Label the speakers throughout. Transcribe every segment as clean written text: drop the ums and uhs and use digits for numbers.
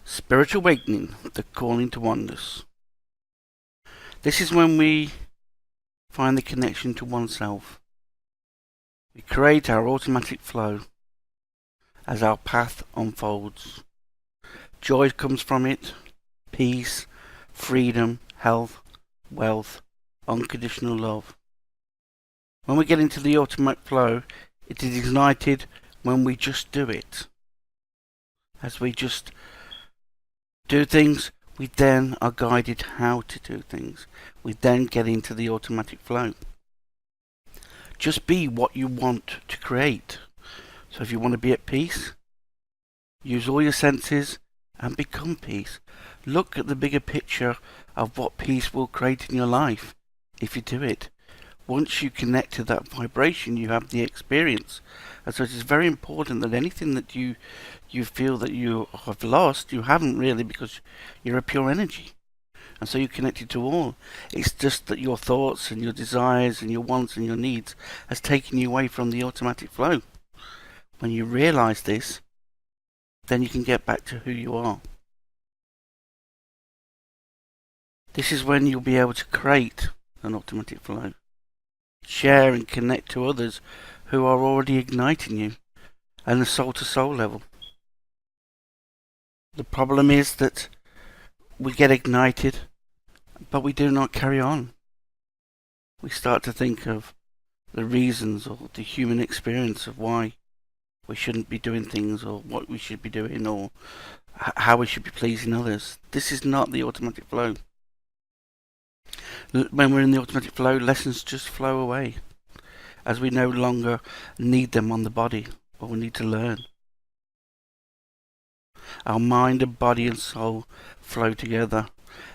Speaker 1: Spiritual awakening, the calling to oneness. This is when we find the connection to oneself. We create our automatic flow as our path unfolds. Joy comes from it, peace, freedom, health, wealth, unconditional love. When we get into the automatic flow, it is ignited when we just do it. As we just do things, we then are guided how to do things. We then get into the automatic flow. Just be what you want to create. So if you want to be at peace, use all your senses and become peace. Look at the bigger picture of what peace will create in your life if you do it. Once you connect to that vibration, you have the experience. And so it is very important that anything that you feel that you have lost, you haven't really, because you're a pure energy. And so you're connected to all. It's just that your thoughts and your desires and your wants and your needs has taken you away from the automatic flow. When you realize this, then you can get back to who you are. This is when you'll be able to create an automatic flow. Share and connect to others who are already igniting you at a soul-to-soul level. The problem is that we get ignited, but we do not carry on. We start to think of the reasons or the human experience of why we shouldn't be doing things, or what we should be doing, or how we should be pleasing others. This is not the automatic flow. When we're in the automatic flow, lessons just flow away, as we no longer need them on the body, or we need to learn. Our mind and body and soul flow together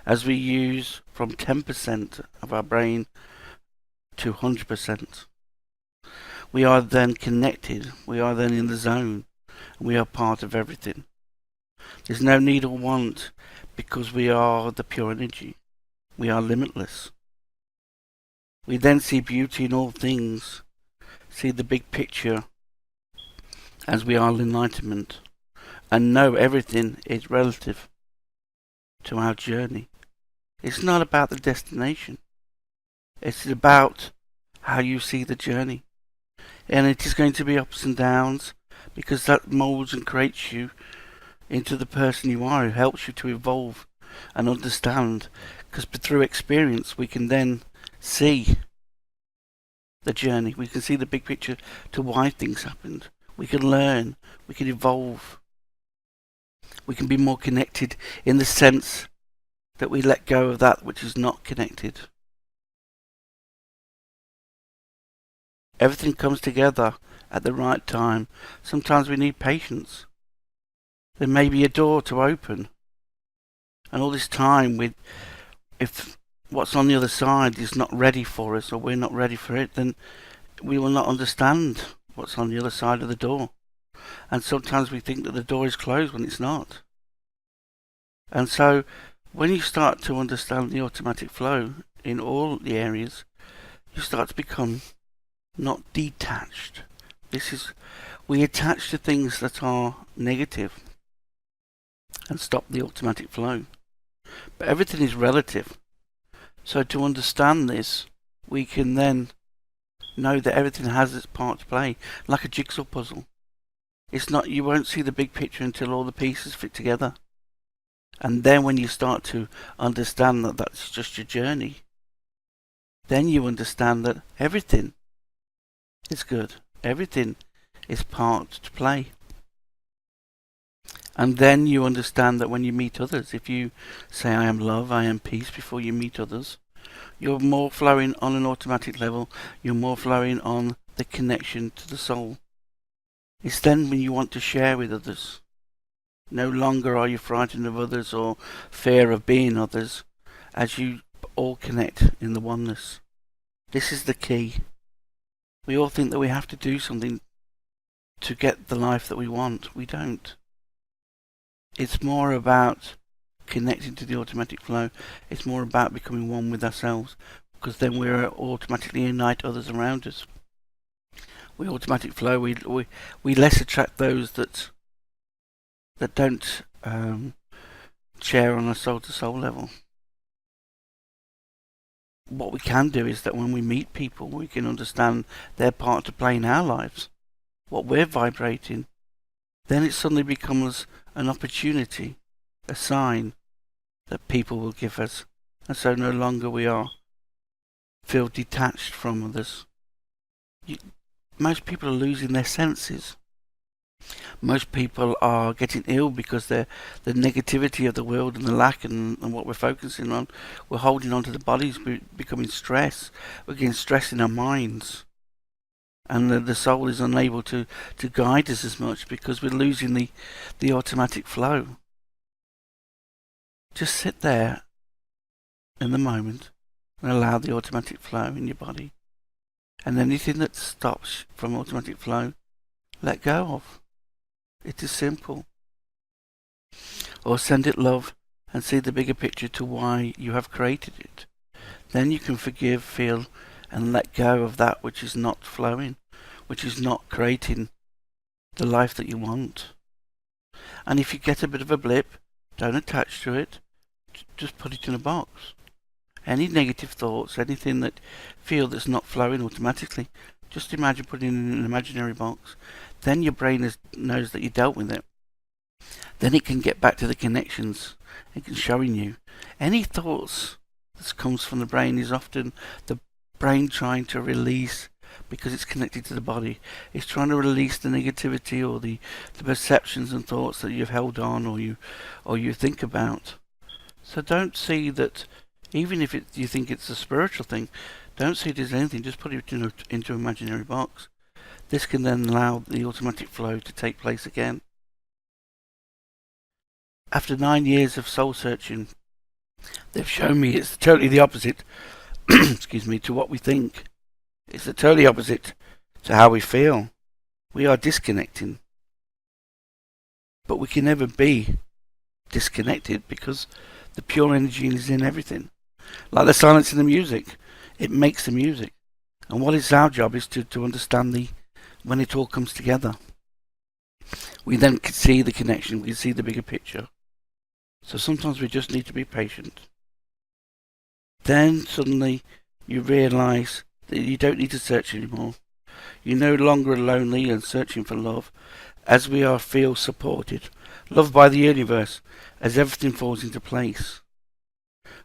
Speaker 1: as we use from 10% of our brain to 100%. We are then connected, we are then in the zone, and we are part of everything. There's no need or want, because we are the pure energy. We are limitless. We then see beauty in all things, see the big picture as we are enlightenment, and know everything is relative to our journey. It's not about the destination. It's about how you see the journey. And it is going to be ups and downs, because that molds and creates you into the person you are. It helps you to evolve and understand, because through experience we can then see the journey. We can see the big picture to why things happened. We can learn. We can evolve. We can be more connected in the sense that we let go of that which is not connected. Everything comes together at the right time. Sometimes we need patience. There may be a door to open, and all this time, if what's on the other side is not ready for us, or we're not ready for it, then we will not understand what's on the other side of the door. And sometimes we think that the door is closed when it's not. And so when you start to understand the automatic flow in all the areas, you start to become not detached. We attach to things that are negative and stop the automatic flow. But everything is relative. So to understand this, we can then know that everything has its part to play, like a jigsaw puzzle. It's not, you won't see the big picture until all the pieces fit together. And then when you start to understand that that's just your journey, then you understand that everything is good. Everything is part to play. And then you understand that when you meet others, if you say, I am love, I am peace, before you meet others, you're more flowing on an automatic level. You're more flowing on the connection to the soul. It's then when you want to share with others. No longer are you frightened of others or fear of being others, as you all connect in the oneness. This is the key. We all think that we have to do something to get the life that we want. We don't. It's more about connecting to the automatic flow. It's more about becoming one with ourselves, because then we automatically unite others around us. We automatic flow. We less attract those that don't share on a soul-to-soul level. What we can do is that when we meet people, we can understand their part to play in our lives, what we're vibrating. Then it suddenly becomes an opportunity, a sign that people will give us, and so no longer we feel detached from others. Most people are losing their senses. Most people are getting ill because the negativity of the world and the lack and what we're focusing on, we're holding on to the bodies, we're becoming stressed, we're getting stress in our minds. And the soul is unable to guide us as much because we're losing the automatic flow. Just sit there in the moment and allow the automatic flow in your body. And anything that stops from automatic flow, let go of. It is simple. Or send it love and see the bigger picture to why you have created it. Then you can forgive, feel, and let go of that which is not flowing, which is not creating the life that you want. And if you get a bit of a blip, don't attach to it. Just put it in a box. Any negative thoughts, anything that feel that's not flowing automatically, just imagine putting it in an imaginary box. Then your brain knows that you dealt with it. Then it can get back to the connections. It can showing you. Any thoughts that comes from the brain is often the brain trying to release, because it's connected to the body. It's trying to release the negativity or the perceptions and thoughts that you've held on or you think about. So don't see that, even if you think it's a spiritual thing, don't see it as anything. Just put it into an imaginary box. This can then allow the automatic flow to take place again. After 9 years of soul searching, they've shown me it's totally the opposite excuse me, to what we think. It's the totally opposite to how we feel. We are disconnecting. But we can never be disconnected because the pure energy is in everything. Like the silence in the music. It makes the music. And what is our job is to understand when it all comes together. We then can see the connection, we can see the bigger picture. So sometimes we just need to be patient. Then suddenly you realise that you don't need to search anymore. You're no longer lonely and searching for love, as we feel supported, loved by the universe, as everything falls into place.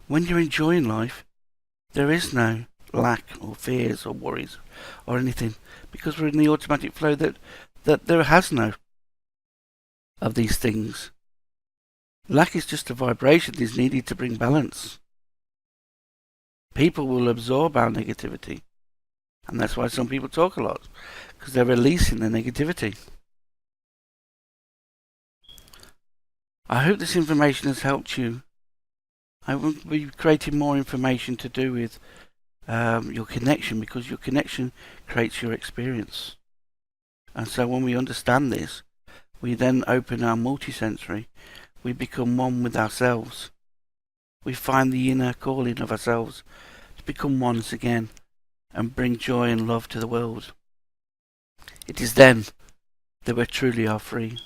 Speaker 1: When you're enjoying life, there is no lack or fears or worries or anything, because we're in the automatic flow that there has no of these things. Lack is just a vibration that is needed to bring balance. People will absorb our negativity, and that's why some people talk a lot, because they're releasing their negativity. I hope this information has helped you. I will be creating more information to do with your connection, because your connection creates your experience. And so when we understand this, we then open our multisensory. We become one with ourselves. We find the inner calling of ourselves to become oneness again and bring joy and love to the world. It is then that we truly are free.